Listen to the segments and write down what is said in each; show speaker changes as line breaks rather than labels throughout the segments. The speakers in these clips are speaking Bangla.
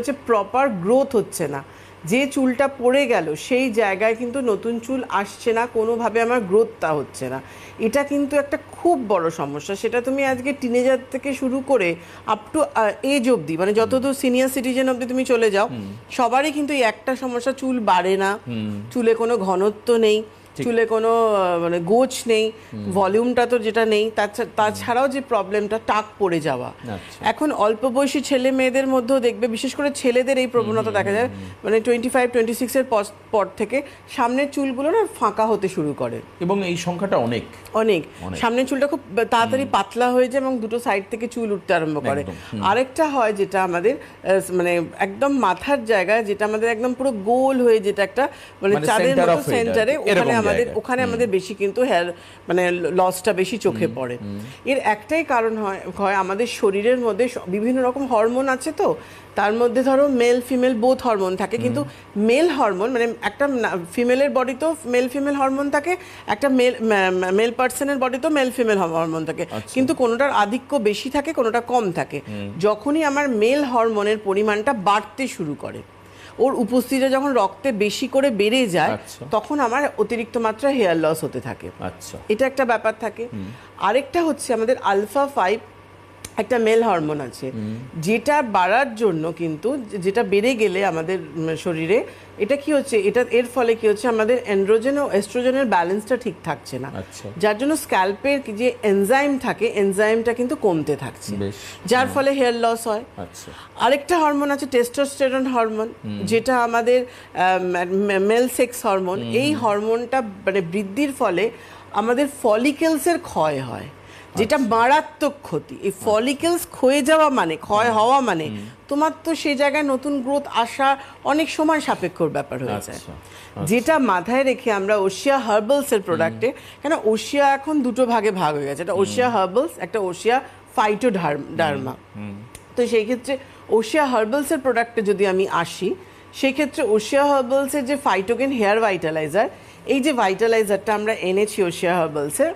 হচ্ছে প্রপার গ্রোথ হচ্ছে না, যে চুলটা পড়ে গেল সেই জায়গায় কিন্তু নতুন চুল আসছে না, কোনোভাবে আমার গ্রোথটা হচ্ছে না। এটা কিন্তু একটা খুব বড় সমস্যা। সেটা তুমি আজকে টিনেজার থেকে শুরু করে আপ টু এজ অবধি, মানে যতদূর সিনিয়র সিটিজেন অবধি তুমি চলে যাও, সবারই কিন্তু এই একটা সমস্যা, চুল বাড়ে না, চুলে কোনো ঘনত্ব নেই, চুলে কোনো মানে গোছ নেই, ভলিউমটা তো যেটা নেই, তাছাড়াও যে প্রবলেমটা টাক পড়ে যাওয়া। এখন অল্প বয়সী ছেলে মেয়েদের মধ্যেও দেখবে, বিশেষ করে ছেলেদের এই প্রবণতা দেখা যায়, মানে 25-26 এর পর থেকে সামনের চুলগুলো না ফাঁকা হতে শুরু করে,
এবং এই সংখ্যাটা অনেক
অনেক। সামনের চুলটা খুব তাড়াতাড়ি পাতলা হয়ে যায় এবং দুটো সাইড থেকে চুল উঠতে আরম্ভ করে। আরেকটা হয় যেটা আমাদের মানে একদম মাথার জায়গায়, যেটা আমাদের একদম পুরো গোল হয়ে, যেটা একটা মানে চাঁদের মতো সেন্টারে, ওখানে আমাদের বেশি কিন্তু হেয়ার মানে লসটা বেশি চোখে পড়ে। এর একটাই কারণ হয় আমাদের শরীরের মধ্যে বিভিন্ন রকম হরমোন আছে, তো তার মধ্যে ধরো মেল ফিমেল বোথ হরমোন থাকে, কিন্তু মেল হরমোন মানে একটা ফিমেলের বডিতেও মেল ফিমেল হরমোন থাকে, একটা মেল পার্সনের বডিতেও মেল ফিমেল হরমোন থাকে, কিন্তু কোনোটার আধিক্য বেশি থাকে, কোনোটা কম থাকে। যখনই আমার মেল হরমোনের পরিমাণটা বাড়তে শুরু করে, ওর উপস্থিতিটা যখন রক্তে বেশি করে বেড়ে যায়, তখন আমার অতিরিক্ত মাত্রা হেয়ার লস হতে থাকে। এটা একটা ব্যাপার থাকে। আরেকটা হচ্ছে আমাদের আলফা 5 একটা মেল হরমোন আছে, যেটা বাড়ার জন্য কিন্তু, যেটা বেড়ে গেলে আমাদের শরীরে এটা কি হচ্ছে, এর ফলে কি হচ্ছে, আমাদের এন্ড্রোজেন ও এস্ট্রোজেনের ব্যালেন্সটা ঠিক থাকছে না, যার জন্য স্ক্যাল্পের যে এনজাইম থাকে, এনজাইমটা কিন্তু কমতে থাকছে, যার ফলে হেয়ার লস হয়। আরেকটা হরমোন আছে টেস্টোস্টেরন হরমোন, যেটা আমাদের মেল সেক্স হরমোন। এই হরমোনটা মানে বৃদ্ধির ফলে আমাদের ফলিকেলসের ক্ষয় হয়, যেটা মারাত্মক ক্ষতি। এই ফলিকেলস ক্ষয়ে যাওয়া মানে, ক্ষয় হওয়া মানে তোমার তো সেই জায়গায় নতুন গ্রোথ আসা অনেক সময় সাপেক্ষর ব্যাপার হয়ে যায়। যেটা মাথায় রেখে আমরা ওশিয়া হার্বালসের প্রোডাক্টে, কেন ওশিয়া এখন দুটো ভাগে ভাগ হয়ে গেছে, একটা ওশিয়া হার্বালস, একটা ওশিয়া ফাইটোডার্মা। তো সেই ক্ষেত্রে ওশিয়া হার্বালসের প্রোডাক্টে যদি আমি আসি, সেই ক্ষেত্রে ওশিয়া হার্বালসের যে ফাইটোগেন হেয়ার ভাইটালাইজার, এই যে ভাইটালাইজারটা আমরা এনেছি ওশিয়া হার্বালসের,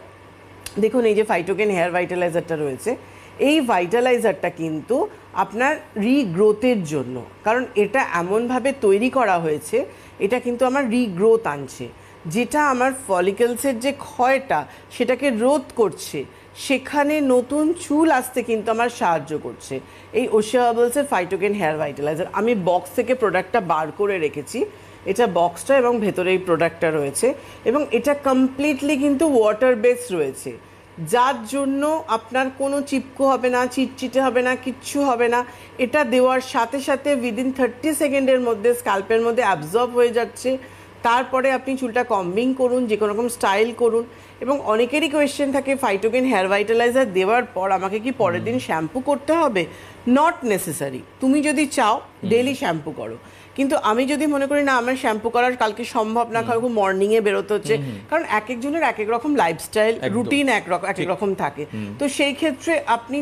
দেখুন এই যে ফাইটোগেন হেয়ার ভাইটালাইজারটা রয়েছে, এই ভাইটালাইজারটা কিন্তু আপনার রিগ্রোথের জন্য, কারণ এটা এমনভাবে তৈরি করা হয়েছে, এটা কিন্তু আমার রিগ্রোথ আনছে, যেটা আমার ফলিকেলসের যে ক্ষয়টা সেটাকে রোধ করছে, সেখানে নতুন চুল আসতে কিন্তু আমার সাহায্য করছে এই ওশিয়া হার্বালসের ফাইটোগেন হেয়ার ভাইটালাইজার। আমি বক্স থেকে প্রোডাক্টটা বার করে রেখেছি, এটা বক্সটা এবং ভেতরে এই প্রোডাক্টটা রয়েছে, এবং এটা কমপ্লিটলি কিন্তু ওয়াটার বেস রয়েছে, যার জন্য আপনার কোনো চিপকো হবে না, চিটচিটে হবে না, কিচ্ছু হবে না। এটা দেওয়ার সাথে সাথে উইদিন 30 সেকেন্ডের মধ্যে স্ক্যাল্পের মধ্যে অ্যাবজর্ব হয়ে যাচ্ছে। তারপরে আপনি চুলটা কম্বিং করুন, যে কোনো রকম স্টাইল করুন। এবং অনেকেরই কোয়েশ্চেন থাকে, ফাইটোগেন হেয়ার ভাইটালাইজার দেওয়ার পর আমাকে কি পরের দিন শ্যাম্পু করতে হবে? Not necessary. তুমি যদি চাও ডেলি শ্যাম্পু করো, কিন্তু আমি যদি মনে করি না আমার শ্যাম্পু করার কালকে সম্ভব না, কারণ মর্নিংয়ে বেরোতে হচ্ছে, কারণ এক একজনের এক এক রকম লাইফস্টাইল রুটিন এক এক রকম থাকে। তো সেই ক্ষেত্রে আপনি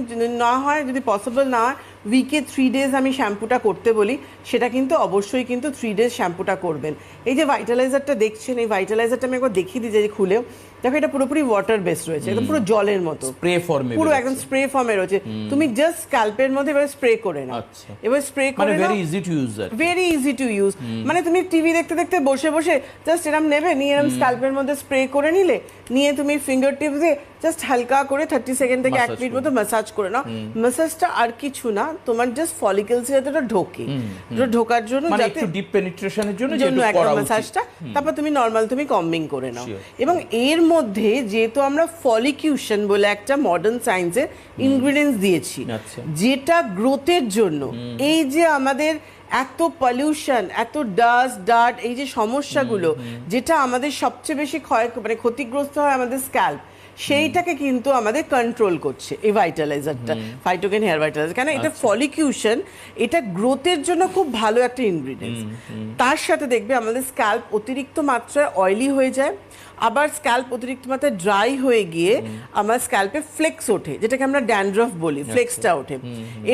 না হয়, যদি পসিবল না হয়, উইকে 3 ডেজ আমি শ্যাম্পুটা করতে বলি, সেটা কিন্তু অবশ্যই কিন্তু 3 ডেজ শ্যাম্পুটা করবেন। এই যে ভাইটালাইজারটা দেখছেন, এই ভাইটালাইজারটা আমি একবার দেখিয়ে দিই, যে খুলে দেখো, এটা পুরোপুরি ওয়াটার বেস রয়েছে, একদম পুরো জলের মতো,
স্প্রে ফর্মে,
পুরো একদম স্প্রে ফর্মে রয়েছে। তুমি জাস্ট স্ক্যাল্পের মধ্যে এবার স্প্রে করে নাও, এবার স্প্রে করে নাও,
very easy to use,
very easy to use. মানে তুমি টিভি দেখতে দেখতে বসে বসে জাস্ট এরম নেবে, নিয়ে এরম স্ক্যাল্পের মধ্যে স্প্রে করে নিলে, নিয়ে তুমি ফিঙ্গার টিপস দিয়ে জাস্ট হালকা করে 30 সেকেন্ড থেকে 1 মিনিট মতো ম্যাসাজ করে নাও। ম্যাসাজটা আর কিছু না, তোমার জাস্ট ফলিকেলস এর ভিতরে ঢোকে, ঢোকার জন্য,
মানে একটু ডিপ পেনিট্রেশনের জন্য
একটা ম্যাসাজটা, তারপর তুমি নরমাল তুমি কম্বিং করে নাও। এবং এর মধ্যে যেহেতু আমরা ফলিকিউশন বলে একটা মডার্ন সায়েন্সের ইনগ্রেডিয়েন্টস দিয়েছি, যেটা গ্রোথের জন্য, এই যে আমাদের এত পলিউশন, এত ডাস্ট, এই যে সমস্যাগুলো, যেটা আমাদের সবচেয়ে বেশি মানে ক্ষতিগ্রস্ত হয় আমাদের স্ক্যাল্প, সেইটাকে কিন্তু আমাদের কন্ট্রোল করছে এই ভাইটালাইজারটা, ফাইটোগেন হেয়ার ভাইটালাইজার। কেন এটা ফলিকিউশন, এটা গ্রোথের জন্য খুব ভালো একটা ইনগ্রিডিয়েন্টস। তার সাথে দেখবে আমাদের স্ক্যাল্প অতিরিক্ত মাত্রায় অয়েলি হয়ে যায়, আবার স্ক্যাল্প অতিরিক্ত মাত্রায় ড্রাই হয়ে গিয়ে আমার স্ক্যাল্পে ফ্লেক্স ওঠে, যেটাকে আমরা ড্যান্ড্রফ বলি, ফ্লেক্সটা ওঠে।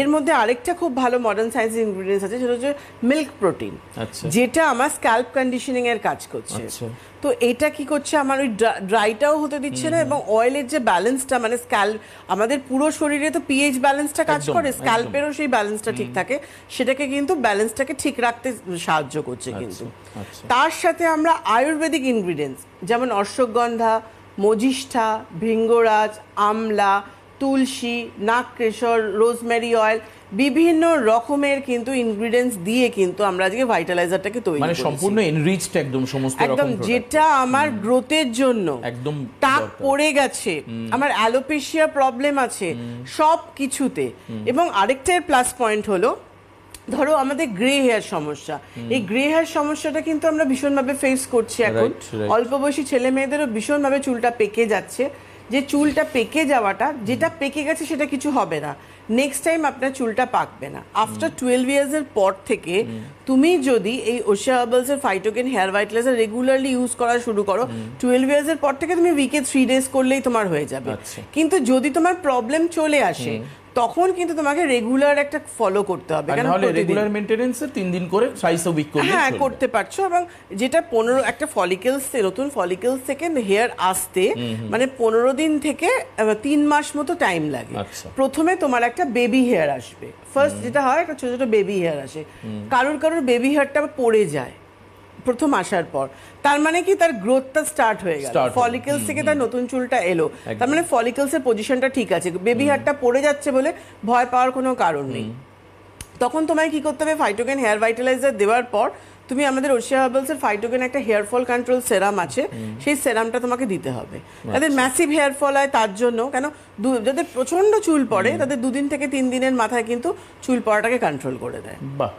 এর মধ্যে আরেকটা খুব ভালো মডার্ন সায়েন্সের ইনগ্রেডিয়েন্টস আছে, সেটা হচ্ছে মিল্ক প্রোটিন,
আচ্ছা।
যেটা আমার স্ক্যাল্প কন্ডিশনিং এর কাজ করছে।
আচ্ছা।
তো এটা কি করছে, আমার ওই ড্রাইটাও হতে দিচ্ছে না, এবং অয়েলের যে ব্যালেন্সটা, মানে স্ক্যাল্প, আমাদের পুরো শরীরে তো পিএইচ ব্যালেন্সটা কাজ
একদম,
করে,
একদম।
স্ক্যাল্পেরও সেই ব্যালেন্সটা ঠিক থাকে, সেটাকে কিন্তু ব্যালেন্সটাকে ঠিক রাখতে সাহায্য করছে কিন্তু।
আচ্ছা।
তার সাথে আমরা আয়ুর্বেদিক ইনগ্রিডিয়েন্টস যেমন অশ্বগন্ধা, মজিষ্ঠা, ভৃঙ্গরাজ, আমলা, তুলসী, নাগকেশর, রোজমেরি অয়েল, বিভিন্ন রকমের কিন্তু ইনগ্রিডিয়েন্টস দিয়ে কিন্তু আমরা আজকে ভাইটালাইজারটাকে তৈরি
মানে
করেছি।
সম্পূর্ণ এনরিচড একদম সমস্ত
একদম,
রকম
যেটা আমার গ্রোথের জন্য,
একদম
টাক
দরকার।
পড়ে গেছে, আমার অ্যালোপেশিয়া প্রবলেম আছে, সব কিছুতে। এবং আরেকটার প্লাস পয়েন্ট হলো, ধরো আমাদের গ্রে হেয়ার সমস্যা, এই গ্রে হেয়ার সমস্যাটা কিন্তু আমরা ভীষণভাবে ফেস করছি এখন।
Right.
অল্প বয়সী ছেলে মেয়েদেরও ভীষণভাবে চুলটা পেকে যাচ্ছে। যে চুলটা পেকে যাওয়াটা, যেটা পেকে গেছে সেটা কিছু হবে না, নেক্সট টাইম আপনার চুলটা পাকবে না। আফটার 12 ইয়ার্স এর পর থেকে তুমি যদি এই ওশিয়া হার্বালস এর ফাইটোকেন হেয়ার ভাইটালাইজার রেগুলারলি ইউজ করা শুরু করো, 12 ইয়ার্স এর পর থেকে তুমি উইকে 3 ডেজ করলেই তোমার হয়ে যাবে।
আচ্ছা।
কিন্তু যদি তোমার প্রবলেম চলে আসে, তখন কিন্তু তোমাকে রেগুলার একটা ফলো করতে হবে।
আর নাহলে রেগুলার মেইনটেনেন্সে 3 দিন করে থ্রাইস আ উইক করলে
হ্যাঁ
চলবে।
করতে পারছো। এবং যেটা 15 একটা ফলিকেলস, নতুন ফলিকেলস থেকে হেয়ার আসতে মানে 15 দিন থেকে 3 মাস মতো টাইম লাগে।
আচ্ছা।
প্রথমে তোমার একটা বেবি হেয়ার আসবে, ফার্স্ট যেটা হয় একটা ছোট ছোট বেবি হেয়ার আসে, কারোর কারোর বেবি হেয়ারটা পড়ে যায় প্রথম আসার পর, তার মানে কি তার গ্রোথটা স্টার্ট হয়ে গেল,
Start হলো।
ফলিকেলস থেকে তার নতুন চুলটা এলো, তার মানে ফলিকেলস এর পজিশনটা ঠিক আছে, বেবি হেয়ারটা পড়ে যাচ্ছে বলে ভয় পাওয়ার কোনো কারণ নেই। তখন তোমায় কি করতে হবে, ফাইটোকেন হেয়ার ভাইটালাইজার দেওয়ার পর তুমি আমাদের ওশিয়া হার্বালস এর ফাইটোকেন একটা হেয়ার ফল কন্ট্রোল সেরাম আছে, সেই সেরামটা তোমাকে দিতে হবে। যাদের ম্যাসিভ হেয়ার ফল হয় তার জন্য, কেন যাদের প্রচন্ড চুল পড়ে তাদের 2 দিন থেকে 3 দিনের মাথায় কিন্তু চুল পড়াটাকে কন্ট্রোল করে দেয়।
বাহ।